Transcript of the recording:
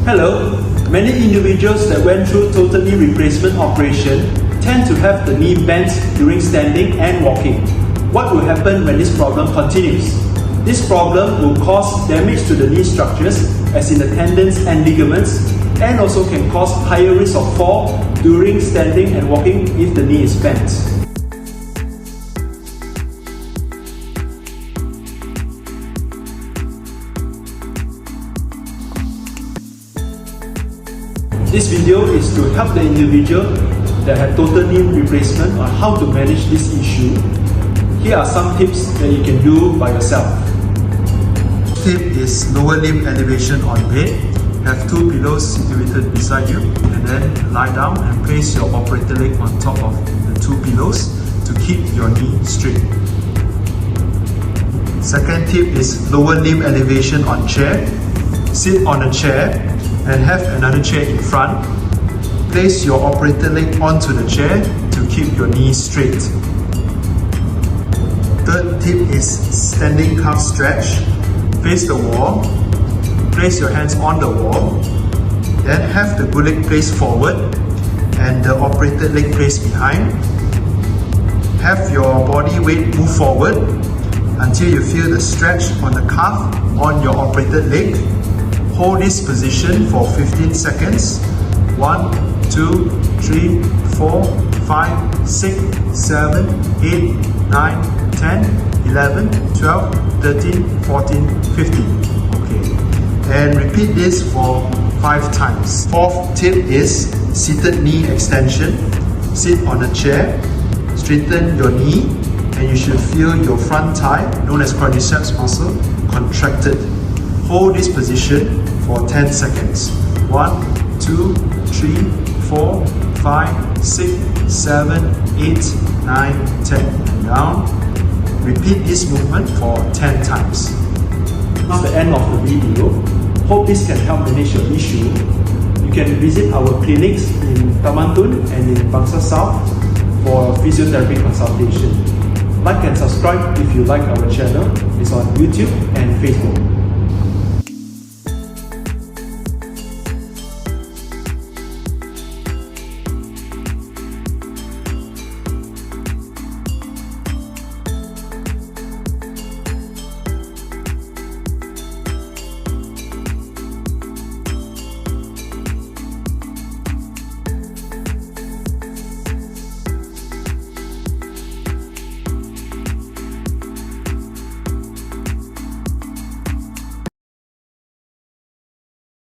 Hello. Many individuals that went through total knee replacement operation tend to have the knee bent during standing and walking. What will happen when this problem continues? This problem will cause damage to the knee structures, as in the tendons and ligaments, and also can cause higher risk of fall during standing and walking if the knee is bent. This video is to help the individual that had total knee replacement on how to manage this issue. Here are some tips that you can do by yourself. Tip is lower limb elevation on bed. Have two pillows situated beside you, and then lie down and place your operator leg on top of the two pillows to keep your knee straight. Second tip is lower limb elevation on chair. Sit on a chair and have another chair in front. Place your operator leg onto the chair to keep your knee straight. Third tip is standing calf stretch. Face the wall. Place your hands on the wall. Then have the good leg placed forward and the operator leg placed behind. Have your body weight move forward until you feel the stretch on the calf on your operated leg. Hold this position for 15 seconds. 1, 2, 3, 4, 5, 6, 7, 8, 9, 10, 11, 12, 13, 14, 15. Okay. And repeat this for 5 times. Fourth tip is seated knee extension. Sit on a chair, straighten your knee, and you should feel your front thigh, known as quadriceps muscle, contracted. Hold this position for 10 seconds. 1, 2, 3, 4, 5, 6, 7, 8, 9, 10. And down. Repeat this movement for 10 times. That's the end of the video. Hope this can help manage your issue. You can visit our clinics in Taman Tun and in Bangsar South for physiotherapy consultation. Like and subscribe if you like our channel. It's on YouTube and Facebook.